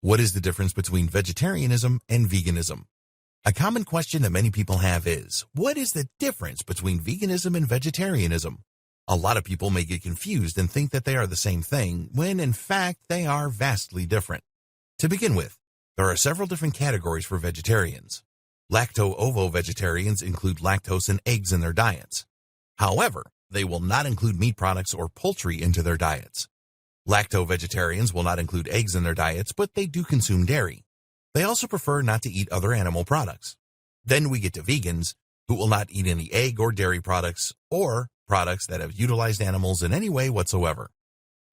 What is the difference between vegetarianism and veganism? A common question that many people have is, what is the difference between veganism and vegetarianism? A lot of people may get confused and think that they are the same thing, when in fact they are vastly different. To begin with, there are several different categories for vegetarians. Lacto-ovo vegetarians include lactose and eggs in their diets. However, they will not include meat products or poultry into their diets. Lacto-vegetarians will not include eggs in their diets, but they do consume dairy. They also prefer not to eat other animal products. Then we get to vegans, who will not eat any egg or dairy products, or products that have utilized animals in any way whatsoever.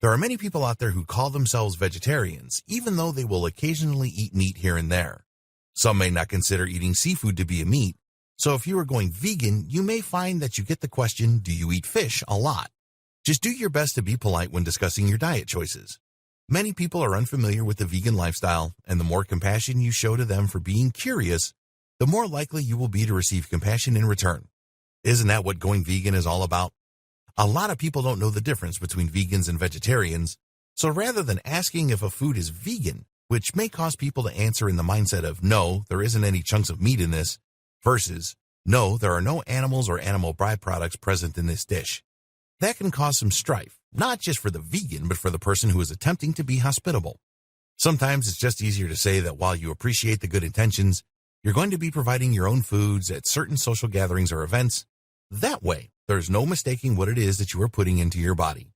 There are many people out there who call themselves vegetarians, even though they will occasionally eat meat here and there. Some may not consider eating seafood to be a meat, so if you are going vegan, you may find that you get the question, do you eat fish, a lot. Just do your best to be polite when discussing your diet choices. Many people are unfamiliar with the vegan lifestyle, and the more compassion you show to them for being curious, the more likely you will be to receive compassion in return. Isn't that what going vegan is all about? A lot of people don't know the difference between vegans and vegetarians, so rather than asking if a food is vegan, which may cause people to answer in the mindset of, no, there isn't any chunks of meat in this, versus, no, there are no animals or animal byproducts present in this dish. That can cause some strife, not just for the vegan, but for the person who is attempting to be hospitable. Sometimes it's just easier to say that while you appreciate the good intentions, you're going to be providing your own foods at certain social gatherings or events. That way, there's no mistaking what it is that you are putting into your body.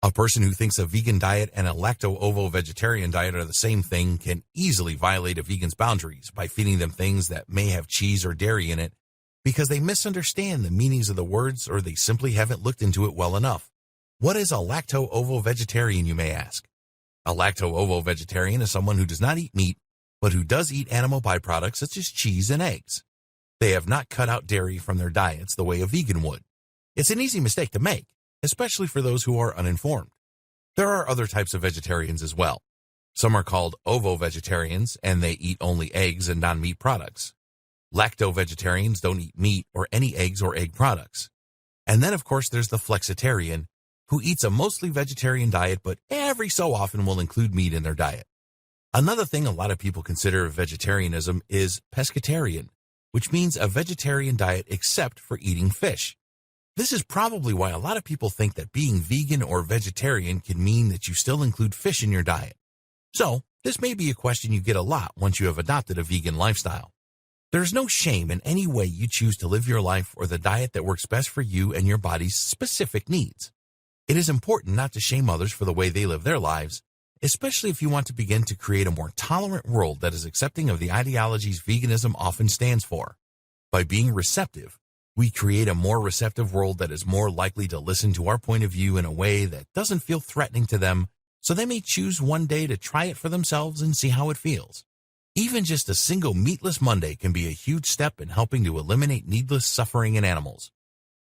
A person who thinks a vegan diet and a lacto-ovo vegetarian diet are the same thing can easily violate a vegan's boundaries by feeding them things that may have cheese or dairy in it because they misunderstand the meanings of the words or they simply haven't looked into it well enough. What is a lacto-ovo vegetarian, you may ask? A lacto-ovo vegetarian is someone who does not eat meat, but who does eat animal byproducts such as cheese and eggs. They have not cut out dairy from their diets the way a vegan would. It's an easy mistake to make, especially for those who are uninformed. There are other types of vegetarians as well. Some are called ovo-vegetarians, and they eat only eggs and non-meat products. Lacto-vegetarians don't eat meat or any eggs or egg products. And then, of course, there's the flexitarian, who eats a mostly vegetarian diet, but every so often will include meat in their diet. Another thing a lot of people consider vegetarianism is pescatarian, which means a vegetarian diet except for eating fish. This is probably why a lot of people think that being vegan or vegetarian can mean that you still include fish in your diet. So, this may be a question you get a lot once you have adopted a vegan lifestyle. There's no shame in any way you choose to live your life or the diet that works best for you and your body's specific needs. It is important not to shame others for the way they live their lives, especially if you want to begin to create a more tolerant world that is accepting of the ideologies veganism often stands for. By being receptive, we create a more receptive world that is more likely to listen to our point of view in a way that doesn't feel threatening to them, so they may choose one day to try it for themselves and see how it feels. Even just a single meatless Monday can be a huge step in helping to eliminate needless suffering in animals.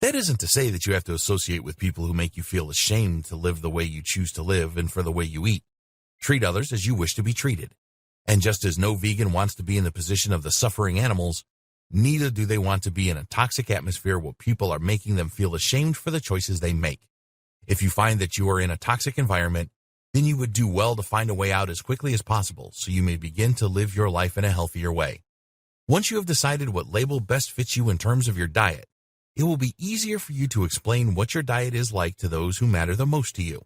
That isn't to say that you have to associate with people who make you feel ashamed to live the way you choose to live and for the way you eat. Treat others as you wish to be treated. And just as no vegan wants to be in the position of the suffering animals, neither do they want to be in a toxic atmosphere where people are making them feel ashamed for the choices they make. If you find that you are in a toxic environment, then you would do well to find a way out as quickly as possible so you may begin to live your life in a healthier way. Once you have decided what label best fits you in terms of your diet, it will be easier for you to explain what your diet is like to those who matter the most to you.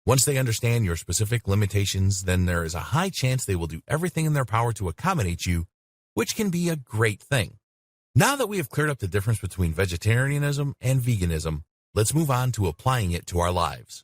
Once they understand your specific limitations, then there is a high chance they will do everything in their power to accommodate you, which can be a great thing. Now that we have cleared up the difference between vegetarianism and veganism, let's move on to applying it to our lives.